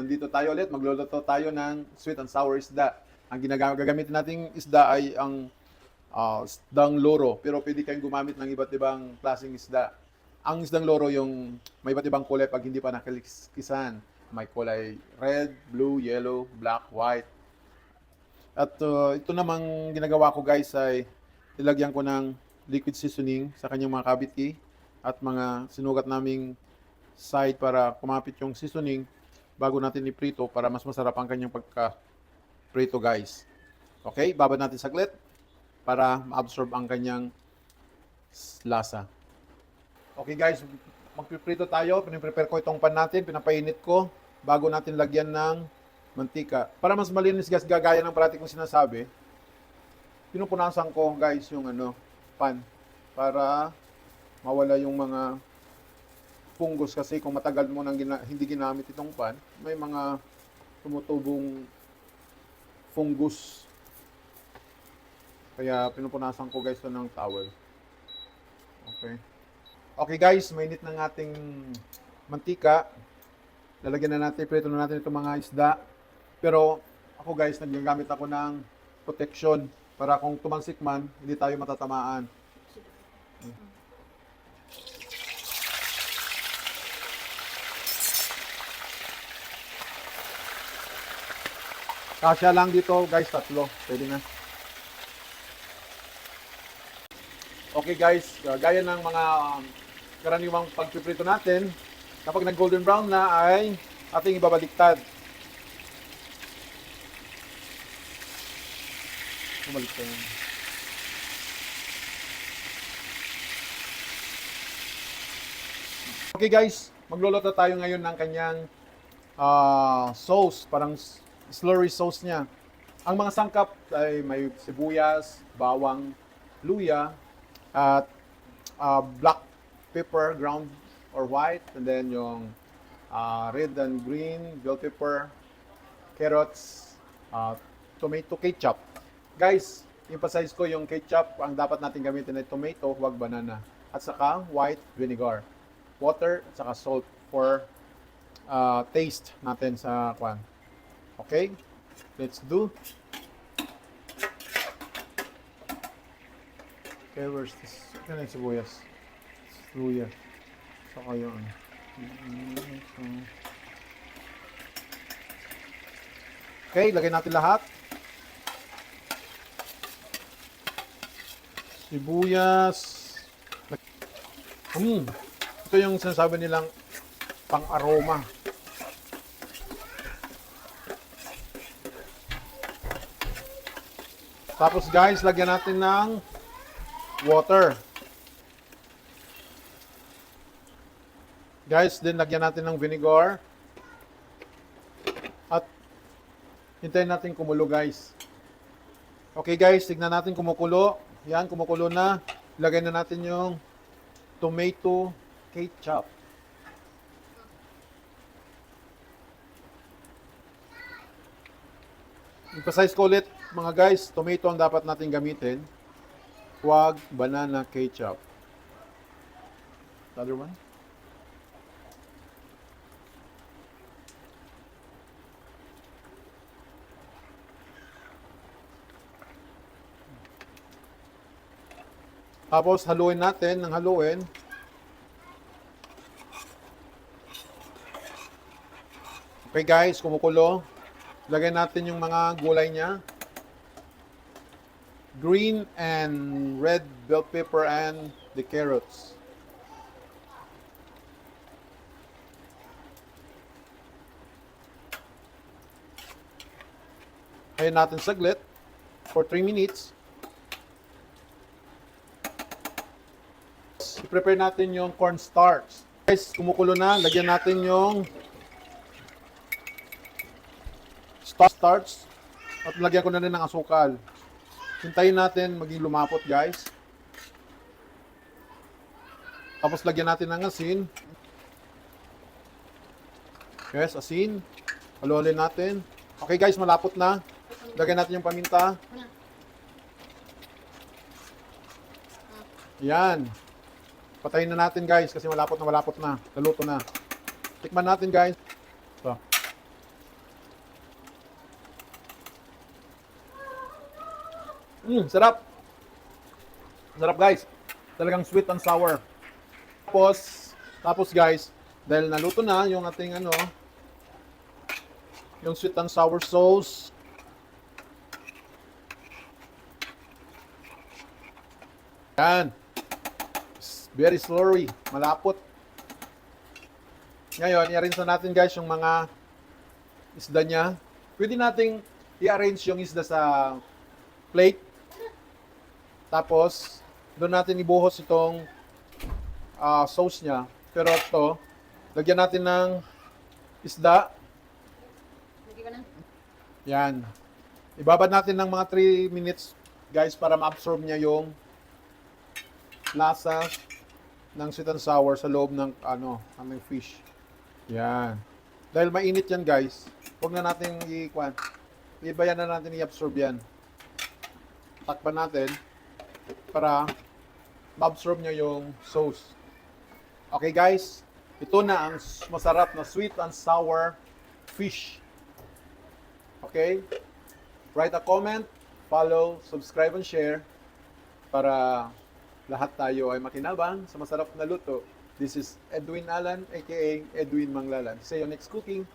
nandito tayo ulit. Magluluto tayo ng sweet and sour isda. Ang gagamitin nating isda ay ang isdang loro. Pero pwede kayong gumamit ng iba't ibang klaseng isda. Ang isdang loro yung may iba't ibang kulay pag hindi pa nakaliskisan. May kulay red, blue, yellow, black, white. At ito namang ginagawa ko guys ay ilagyan ko ng liquid seasoning sa kanyang mga kabiti at mga sinugat naming side para kumapit yung seasoning bago natin iprito para mas masarap ang kanyang pagka-prito guys. Okay, babad natin saglit para ma-absorb ang kanyang lasa. Okay guys, magpiprito tayo. Piniprepare ko itong pan natin, pinapainit ko bago natin lagyan ng mantika. Para mas malinis guys, gagaya ng parati kong sinasabi, pinupunasan ko guys yung pan para mawala yung mga fungus kasi kung matagal mo nang hindi ginamit itong pan, may mga tumutubong fungus. Kaya pinupunasan ko guys ito ng towel. Okay. Okay guys, mainit ng ating mantika. Lalagyan na natin, prito na natin itong mga isda. Pero ako guys, nagagamit ako ng protection para kung tumansik man, hindi tayo matatamaan. Kasya lang dito guys, 3. Pwede na. Okay guys, gaya ng mga karaniwang pagpiprito natin, kapag nag-golden brown na ay ating ibabaliktad. Bumaliktad. Okay guys, magluluto tayo ngayon ng kanyang sauce, parang slurry sauce niya. Ang mga sangkap ay may sibuyas, bawang, luya, at black pepper, ground or white, and then yung red and green bell pepper, carrots, tomato ketchup. Guys, emphasize ko yung ketchup, ang dapat natin gamitin ay tomato, huwag banana. At saka white vinegar, water, at saka salt for taste natin sa kwan. Okay, let's do. Okay, where's this? Ito na yung sibuyas. Luya. Saka yung okay, lagay natin lahat. Sibuyas. Ito yung sinasabi nilang pang-aroma. Tapos guys, lagyan natin ng water. Guys, din lagyan natin ng vinegar. At hintayin natin kumulo guys. Okay guys, tignan natin kumukulo. Yan, kumukulo na. Lagay na natin yung tomato ketchup. Emphasize ko ulit mga guys, tomato ang dapat natin gamitin. Huwag banana ketchup. The other one? Tapos haluin natin ng haluin. Okay guys, kumukulo. Lagay natin yung mga gulay niya. Green and red bell pepper and the carrots. Kaya natin saglit for 3 minutes. I-prepare natin yung cornstarch. Guys, kumukulo na. Lagyan natin yung starch at lagyan ko na rin ng asukal. Hintayin natin maging lumapot guys. Tapos lagyan natin ng asin. Yes, asin. Haluin natin. Okay guys, malapot na. Lagyan natin yung paminta. Yan. Patayin na natin guys kasi malapot na. Naluto na. Tikman natin guys. Ito. Sarap. Sarap guys. Talagang sweet and sour. Tapos guys, dahil naluto na yung ating yung sweet and sour sauce. Yan. Very slurry. Malapot. Ngayon, i-arrange na natin guys yung mga isda niya. Pwede nating i-arrange yung isda sa plate. Tapos, doon natin ibuhos itong sauce niya. Pero ito, lagyan natin ng isda. Yan. Ibabad natin ng mga 3 minutes guys para ma-absorb niya yung lasa ng sweet and sour sa loob ng aming fish. Yan. Dahil mainit yan guys, huwag na natin ibayan na natin i-absorb yan. Takpan natin para ma-absorb niya yung sauce. Okay guys, ito na ang masarap na sweet and sour fish. Okay? Write a comment, follow, subscribe and share para lahat tayo ay makinabang sa masarap na luto. This is Edwin Alan, aka Edwin Manglalan. See you next cooking.